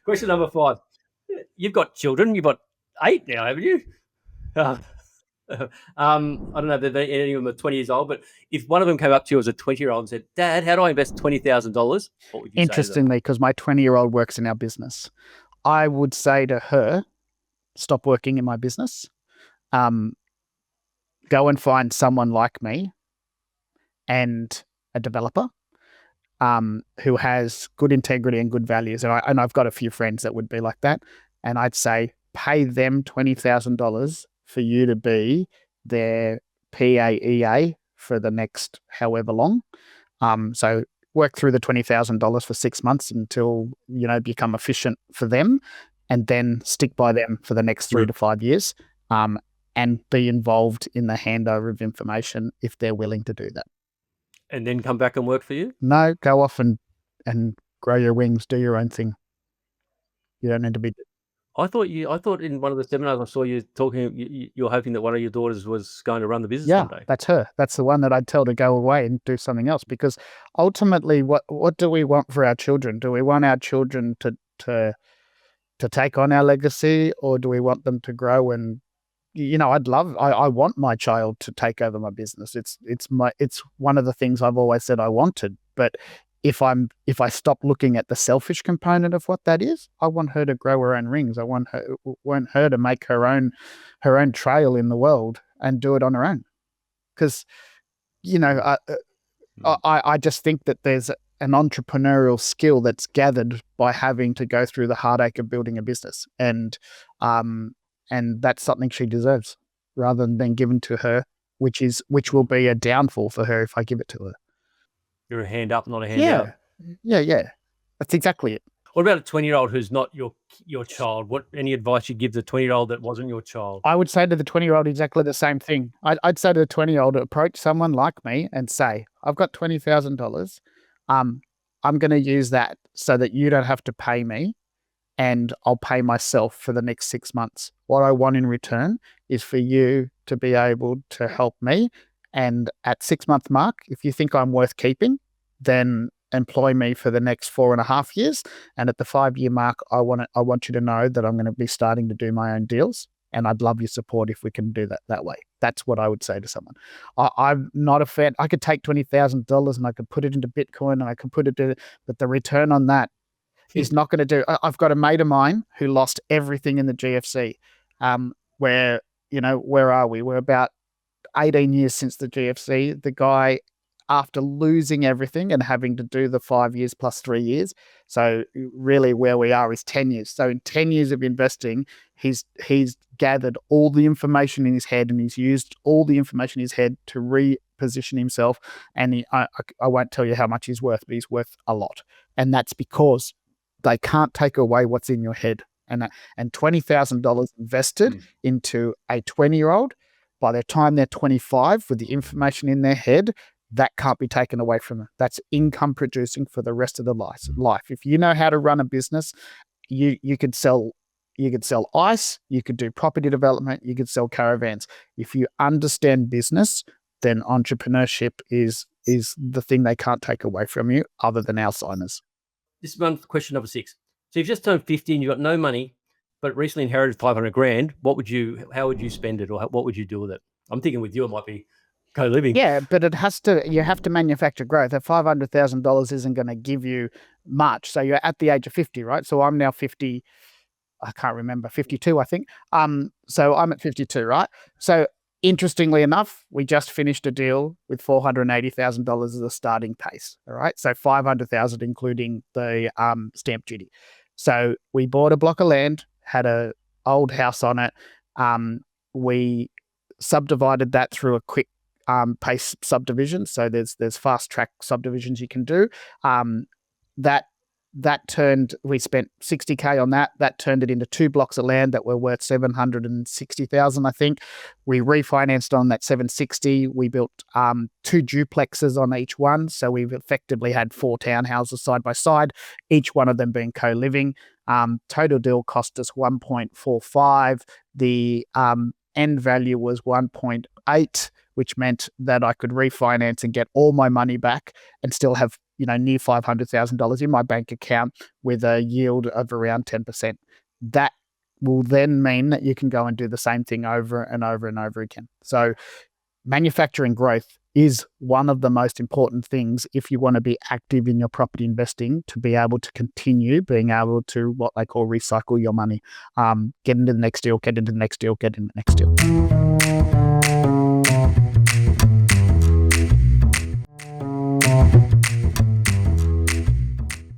Question number 5. You've got children. You've got 8 now, haven't you? I don't know if any of them are 20 years old, but if one of them came up to you as a 20-year-old and said, Dad, how do I invest $20,000? What would you say to them? Interestingly, because my 20-year-old works in our business, I would say to her, stop working in my business. Go and find someone like me and a developer who has good integrity and good values. And I've got a few friends that would be like that. And I'd say, pay them $20,000 for you to be their PAEA for the next however long. So work through the $20,000 for 6 months until, become efficient for them, and then stick by them for the next 3 to 5 years, and be involved in the handover of information if they're willing to do that. And then come back and work for you? No, go off and grow your wings, do your own thing. You don't need to be... I thought in one of the seminars I saw you talking, you're hoping that one of your daughters was going to run the business one day. That's her. That's the one that I'd tell to go away and do something else, because ultimately what do we want for our children? Do we want our children to take on our legacy, or do we want them to grow and, I want my child to take over my business. It's one of the things I've always said I wanted, but if I stop looking at the selfish component of what that is, I want her to grow her own rings. I want her to make her own trail in the world and do it on her own. Because, I just think that there's an entrepreneurial skill that's gathered by having to go through the heartache of building a business, and that's something she deserves, rather than being given to her, which will be a downfall for her if I give it to her. You're a hand up, not a hand out. Yeah. That's exactly it. What about a 20-year-old who's not your child? Any advice you'd give the 20-year-old that wasn't your child? I would say to the 20-year-old exactly the same thing. I'd say to the 20-year-old, approach someone like me and say, I've got $20,000. I'm going to use that so that you don't have to pay me, and I'll pay myself for the next 6 months. What I want in return is for you to be able to help me. And at 6-month mark, if you think I'm worth keeping, then employ me for the next 4.5 years. And at the 5-year mark, I want you to know that I'm going to be starting to do my own deals. And I'd love your support if we can do that way. That's what I would say to someone. I'm not a fan. I could take $20,000 and I could put it into Bitcoin, and I could put it to, but the return on that is not going to do. I've got a mate of mine who lost everything in the GFC. Where are we? We're about 18 years since the GFC. The guy, after losing everything and having to do the 5 years plus 3 years, so really where we are is 10 years. So in 10 years of investing, he's gathered all the information in his head, and he's used all the information in his head to reposition himself. And I won't tell you how much he's worth, but he's worth a lot. And that's because they can't take away what's in your head. And $20,000 invested into a 20-year-old, by the time they're 25, with the information in their head, that can't be taken away from them. That's income producing for the rest of the life. If you know how to run a business, you could sell ice, you could do property development, you could sell caravans. If you understand business, then entrepreneurship is the thing they can't take away from you, other than Alzheimer's. This is question number 6. So you've just turned 50 and you've got no money, but recently inherited $500,000. How would you spend it, or what would you do with it? I'm thinking with you, it might be co-living. Yeah, but you have to manufacture growth. That $500,000 isn't going to give you much. So you're at the age of 50, right? So I'm now 50. I can't remember, 52, I think. So I'm at 52, right? So interestingly enough, we just finished a deal with $480,000 as a starting pace. All right. So $500,000, including the stamp duty. So we bought a block of land, had a old house on it. We subdivided that through a quick pace subdivision. So there's fast track subdivisions you can do. We spent $60,000 on that. That turned it into 2 blocks of land that were worth $760,000, I think. We refinanced on that $760,000. We built 2 duplexes on each one. So we've effectively had 4 townhouses side by side, each one of them being co-living. Total deal cost us $1.45. The end value was $1.8, which meant that I could refinance and get all my money back and still have near $500,000 in my bank account with a yield of around 10%. That will then mean that you can go and do the same thing over and over and over again. So manufacturing growth is one of the most important things if you want to be active in your property investing, to be able to continue being able to what they call recycle your money, get into the next deal, get into the next deal, get into the next deal.